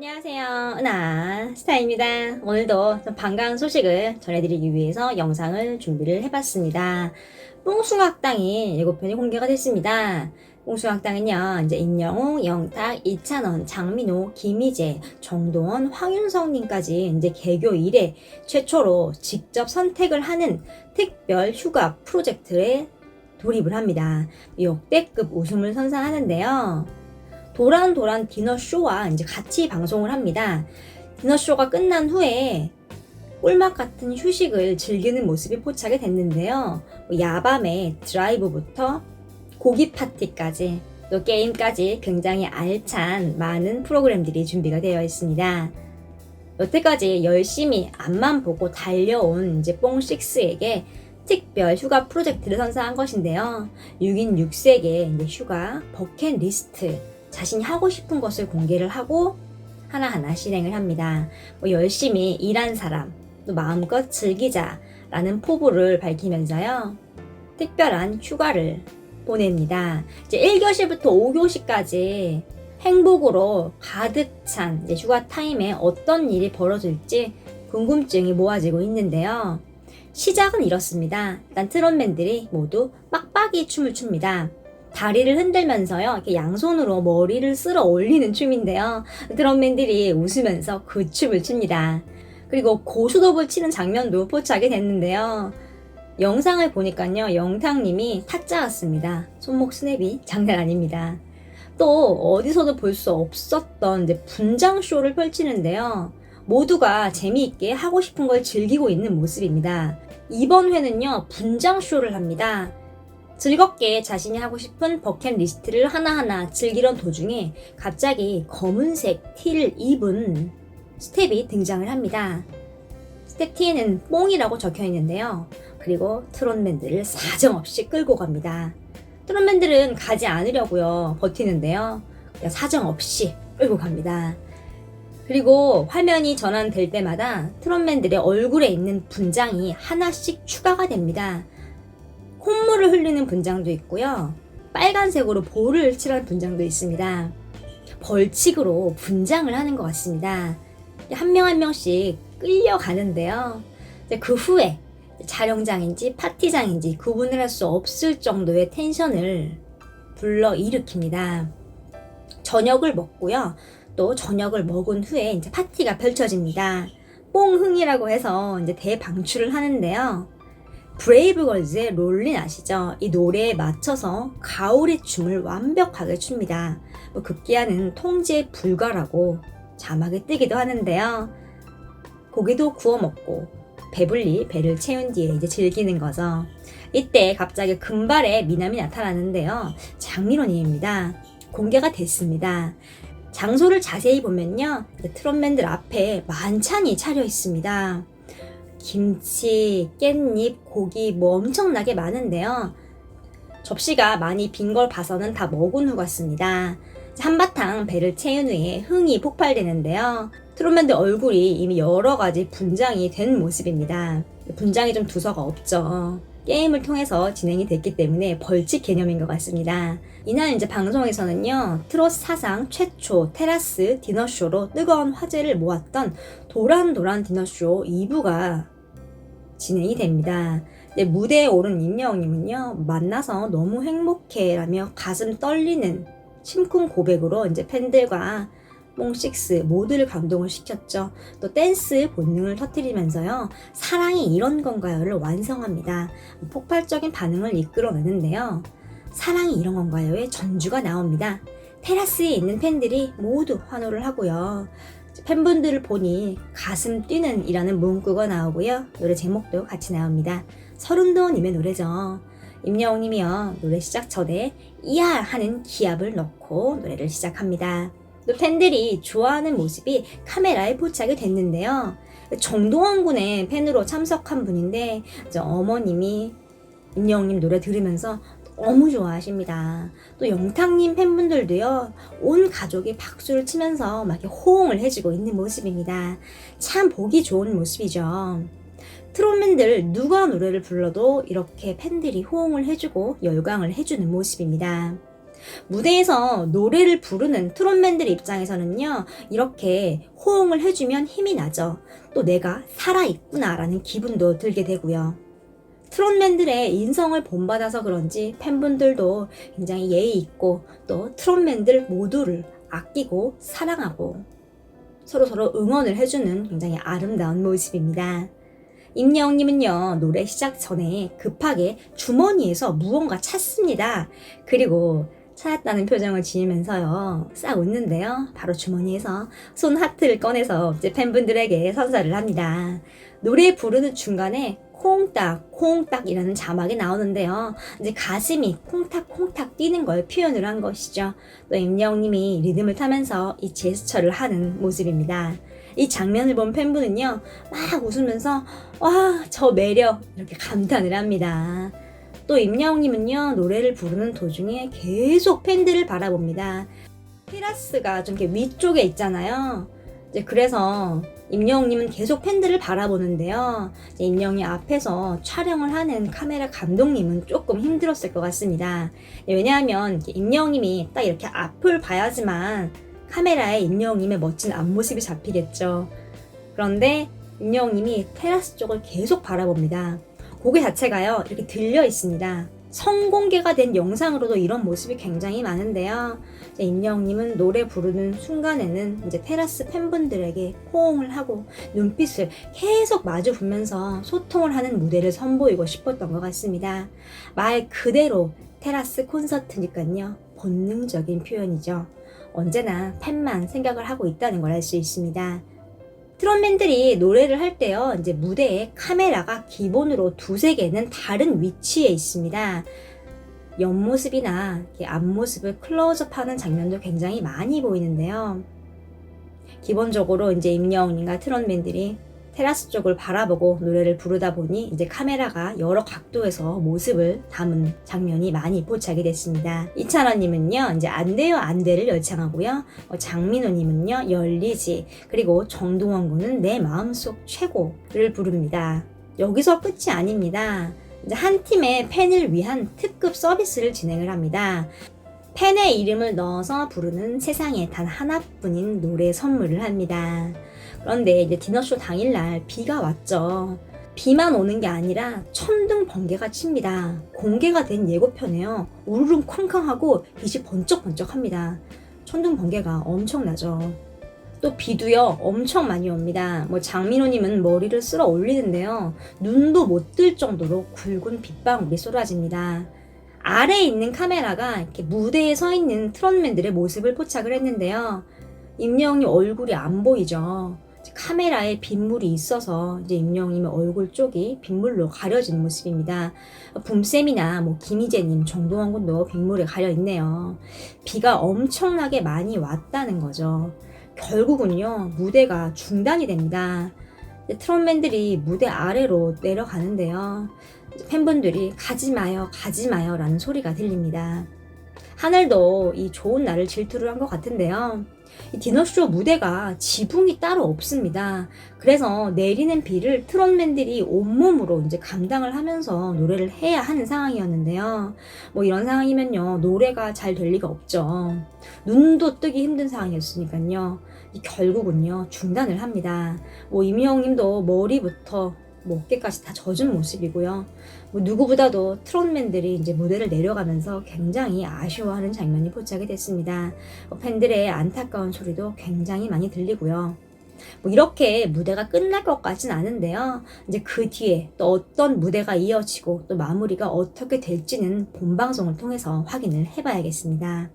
안녕하세요. 은하 스타입니다. 오늘도 좀 반가운 소식을 전해드리기 위해서 영상을 준비를 해봤습니다. 뽕숭아학당이 예고편이 공개가 됐습니다. 뽕숭아학당은요, 이제 임영웅, 영탁, 이찬원, 장민호, 김희재, 정동원, 황윤성님까지 이제 개교 이래 최초로 직접 선택을 하는 특별 휴가 프로젝트에 돌입을 합니다. 역대급 웃음을 선사하는데요. 도란도란 디너쇼와 이제 같이 방송을 합니다. 디너쇼가 끝난 후에 꿀맛 같은 휴식을 즐기는 모습이 포착이 됐는데요. 야밤에 드라이브부터 고기 파티까지 또 게임까지 굉장히 알찬 많은 프로그램들이 준비가 되어 있습니다. 여태까지 열심히 앞만 보고 달려온 이제 뽕6에게 특별 휴가 프로젝트를 선사한 것인데요. 6인 6색의 이제 휴가 버킷리스트, 자신이 하고 싶은 것을 공개를 하고 하나하나 실행을 합니다. 열심히 일한 사람, 또 마음껏 즐기자라는 포부를 밝히면서요. 특별한 휴가를 보냅니다. 이제 1교시부터 5교시까지 행복으로 가득 찬 이제 휴가 타임에 어떤 일이 벌어질지 궁금증이 모아지고 있는데요. 시작은 이렇습니다. 일단 트롯맨들이 모두 빡빡이 춤을 춥니다. 다리를 흔들면서요, 이렇게 양손으로 머리를 쓸어 올리는 춤인데요. 드럼맨들이 웃으면서 그 춤을 춥니다. 그리고 고스톱을 치는 장면도 포착이 됐는데요. 영상을 보니까요, 영탁님이 타짜 같습니다. 손목 스냅이 장난 아닙니다. 또 어디서도 볼 수 없었던 이제 분장쇼를 펼치는데요. 모두가 재미있게 하고 싶은 걸 즐기고 있는 모습입니다. 이번 회는요, 분장쇼를 합니다. 즐겁게 자신이 하고 싶은 버킷리스트를 하나하나 즐기던 도중에 갑자기 검은색 티를 입은 스텝이 등장을 합니다. 스텝 티에는 뽕이라고 적혀 있는데요. 그리고 트롯맨들을 사정없이 끌고 갑니다. 트롯맨들은 가지 않으려고요, 버티는데요. 그냥 사정없이 끌고 갑니다. 그리고 화면이 전환될 때마다 트롯맨들의 얼굴에 있는 분장이 하나씩 추가가 됩니다. 콧물을 흘리는 분장도 있고요. 빨간색으로 볼을 칠한 분장도 있습니다. 벌칙으로 분장을 하는 것 같습니다. 한 명 한 명씩 끌려가는데요. 그 후에 촬영장인지 파티장인지 구분을 할 수 없을 정도의 텐션을 불러일으킵니다. 저녁을 먹고요. 또 저녁을 먹은 후에 이제 파티가 펼쳐집니다. 뽕흥이라고 해서 이제 대방출을 하는데요. 브레이브걸즈의 롤린 아시죠? 이 노래에 맞춰서 가오리 춤을 완벽하게 춥니다. 급기야는 통제 불가라고 자막이 뜨기도 하는데요. 고기도 구워 먹고 배불리 배를 채운 뒤에 이제 즐기는 거죠. 이때 갑자기 금발의 미남이 나타나는데요. 장민호님입니다. 공개가 됐습니다. 장소를 자세히 보면요, 트롯맨들 앞에 만찬이 차려 있습니다. 김치, 깻잎, 고기 엄청나게 많은데요. 접시가 많이 빈 걸 봐서는 다 먹은 후 같습니다. 한바탕 배를 채운 후에 흥이 폭발되는데요. 트롯맨들 얼굴이 이미 여러 가지 분장이 된 모습입니다. 분장이 좀 두서가 없죠. 게임을 통해서 진행이 됐기 때문에 벌칙 개념인 것 같습니다. 이날 이제 방송에서는요, 트롯 사상 최초 테라스 디너쇼로 뜨거운 화제를 모았던 도란도란 디너쇼 2부가 진행이 됩니다. 무대에 오른 임영웅님은요, 만나서 너무 행복해 라며 가슴 떨리는 심쿵 고백으로 이제 팬들과 뽕6 모두를 감동을 시켰죠. 또 댄스 본능을 터뜨리면서요, 사랑이 이런 건가요를 완성합니다. 폭발적인 반응을 이끌어내는데요. 사랑이 이런 건가요의 전주가 나옵니다. 테라스에 있는 팬들이 모두 환호를 하고요. 팬분들을 보니 가슴 뛰는 이라는 문구가 나오고요. 노래 제목도 같이 나옵니다. 서른도님의 노래죠. 임영웅님이요, 노래 시작 전에 이야 하는 기합을 넣고 노래를 시작합니다. 또 팬들이 좋아하는 모습이 카메라에 포착이 됐는데요. 정동원 군의 팬으로 참석한 분인데 어머님이 임영웅님 노래 들으면서 너무 좋아하십니다. 또 영탁님 팬분들도요, 온 가족이 박수를 치면서 막 이렇게 호응을 해주고 있는 모습입니다. 참 보기 좋은 모습이죠. 트롯맨들 누가 노래를 불러도 이렇게 팬들이 호응을 해주고 열광을 해주는 모습입니다. 무대에서 노래를 부르는 트롯맨들 입장에서는요, 이렇게 호응을 해주면 힘이 나죠. 또 내가 살아있구나라는 기분도 들게 되고요. 트롯맨들의 인성을 본받아서 그런지 팬분들도 굉장히 예의 있고 또 트롯맨들 모두를 아끼고 사랑하고 서로서로 응원을 해주는 굉장히 아름다운 모습입니다. 임영웅님은요, 노래 시작 전에 급하게 주머니에서 무언가 찾습니다. 그리고 찾았다는 표정을 지으면서요, 싹 웃는데요. 바로 주머니에서 손 하트를 꺼내서 이제 팬분들에게 선사를 합니다. 노래 부르는 중간에 콩딱, 콩딱이라는 자막이 나오는데요. 이제 가슴이 콩닥콩닥 뛰는 걸 표현을 한 것이죠. 또 임영웅님이 리듬을 타면서 이 제스처를 하는 모습입니다. 이 장면을 본 팬분은요, 막 웃으면서 와, 저 매력 이렇게 감탄을 합니다. 또 임영웅님은요, 노래를 부르는 도중에 계속 팬들을 바라봅니다. 테라스가 좀 이렇게 위쪽에 있잖아요. 이제 그래서 임영웅님은 계속 팬들을 바라보는데요. 임영웅이 앞에서 촬영을 하는 카메라 감독님은 조금 힘들었을 것 같습니다. 왜냐하면 임영웅님이 딱 이렇게 앞을 봐야지만 카메라에 임영웅님의 멋진 앞모습이 잡히겠죠. 그런데 임영웅님이 테라스 쪽을 계속 바라봅니다. 고개 자체가요, 이렇게 들려 있습니다. 성공개가 된 영상으로도 이런 모습이 굉장히 많은데요. 임영웅님은 노래 부르는 순간에는 이제 테라스 팬분들에게 호응을 하고 눈빛을 계속 마주 보면서 소통을 하는 무대를 선보이고 싶었던 것 같습니다. 말 그대로 테라스 콘서트니까요, 본능적인 표현이죠. 언제나 팬만 생각을 하고 있다는 걸 알 수 있습니다. 트롯맨들이 노래를 할 때요, 이제 무대에 카메라가 기본으로 두세 개는 다른 위치에 있습니다. 옆모습이나 앞모습을 클로즈업하는 장면도 굉장히 많이 보이는데요. 기본적으로 이제 임영웅님과 트롯맨들이 테라스 쪽을 바라보고 노래를 부르다 보니 이제 카메라가 여러 각도에서 모습을 담은 장면이 많이 포착이 됐습니다. 이찬원님은요, 이제 안 돼요 안 돼를 열창하고요. 장민호님은요, 열리지. 그리고 정동원 군은 내 마음속 최고를 부릅니다. 여기서 끝이 아닙니다. 이제 한 팀의 팬을 위한 특급 서비스를 진행을 합니다. 팬의 이름을 넣어서 부르는 세상에 단 하나뿐인 노래 선물을 합니다. 그런데 이제 디너쇼 당일날 비가 왔죠. 비만 오는 게 아니라 천둥 번개가 칩니다. 공개가 된 예고편에요, 우르릉 쾅쾅하고 빛이 번쩍번쩍합니다. 천둥 번개가 엄청나죠. 또 비도요, 엄청 많이 옵니다. 장민호님은 머리를 쓸어 올리는데요, 눈도 못 뜰 정도로 굵은 빗방울이 쏟아집니다. 아래에 있는 카메라가 이렇게 무대에 서 있는 트롯맨들의 모습을 포착을 했는데요. 임영웅이 얼굴이 안 보이죠. 카메라에 빗물이 있어서 이제 임영웅님의 얼굴 쪽이 빗물로 가려진 모습입니다. 붐쌤이나 김희재님, 정동원 군도 빗물에 가려 있네요. 비가 엄청나게 많이 왔다는 거죠. 결국은요, 무대가 중단이 됩니다. 트롯맨들이 무대 아래로 내려가는데요. 팬분들이 가지 마요, 가지 마요 라는 소리가 들립니다. 하늘도 이 좋은 날을 질투를 한 것 같은데요. 이 디너쇼 무대가 지붕이 따로 없습니다. 그래서 내리는 비를 트롯맨들이 온몸으로 이제 감당을 하면서 노래를 해야 하는 상황이었는데요. 이런 상황이면요, 노래가 잘 될 리가 없죠. 눈도 뜨기 힘든 상황이었으니까요. 결국은요, 중단을 합니다. 임영웅님도 머리부터 어깨까지 다 젖은 모습이고요. 누구보다도 트롯맨들이 이제 무대를 내려가면서 굉장히 아쉬워하는 장면이 포착이 됐습니다. 팬들의 안타까운 소리도 굉장히 많이 들리고요. 이렇게 무대가 끝날 것 같진 않은데요. 이제 그 뒤에 또 어떤 무대가 이어지고 또 마무리가 어떻게 될지는 본방송을 통해서 확인을 해봐야겠습니다.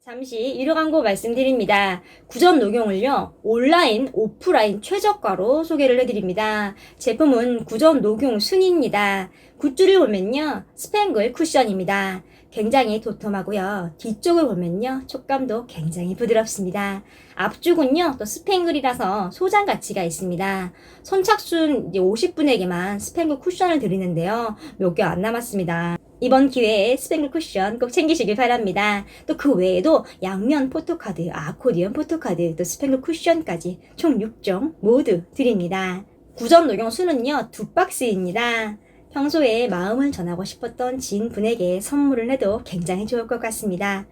잠시 유료 광고 말씀드립니다. 구전 녹용을요, 온라인, 오프라인 최저가로 소개를 해드립니다. 제품은 구전 녹용 순입니다. 굿즈를 보면요, 스팽글 쿠션입니다. 굉장히 도톰하고요. 뒤쪽을 보면요, 촉감도 굉장히 부드럽습니다. 앞쪽은요, 또 스팽글이라서 소장 가치가 있습니다. 선착순 50분에게만 스팽글 쿠션을 드리는데요, 몇 개 안 남았습니다. 이번 기회에 스팽글 쿠션 꼭 챙기시길 바랍니다. 또 그 외에도 양면 포토카드, 아코디언 포토카드, 또 스팽글 쿠션까지 총 6종 모두 드립니다. 구전 녹용 수는요, 2박스입니다. 평소에 마음을 전하고 싶었던 지인분에게 선물을 해도 굉장히 좋을 것 같습니다.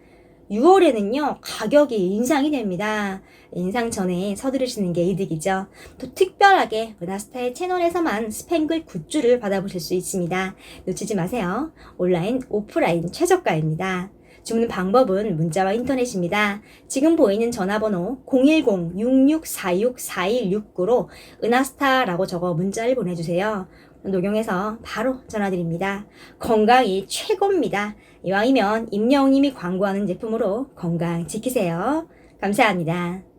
6월에는요, 가격이 인상이 됩니다. 인상 전에 서두르시는 게 이득이죠. 또 특별하게 은하스타의 채널에서만 스팽글 굿즈를 받아보실 수 있습니다. 놓치지 마세요. 온라인, 오프라인 최저가입니다. 주문 방법은 문자와 인터넷입니다. 지금 보이는 전화번호 010-6646-4169로 은하스타라고 적어 문자를 보내주세요. 녹용해서 바로 전화드립니다. 건강이 최고입니다. 이왕이면 임영웅님이 광고하는 제품으로 건강 지키세요. 감사합니다.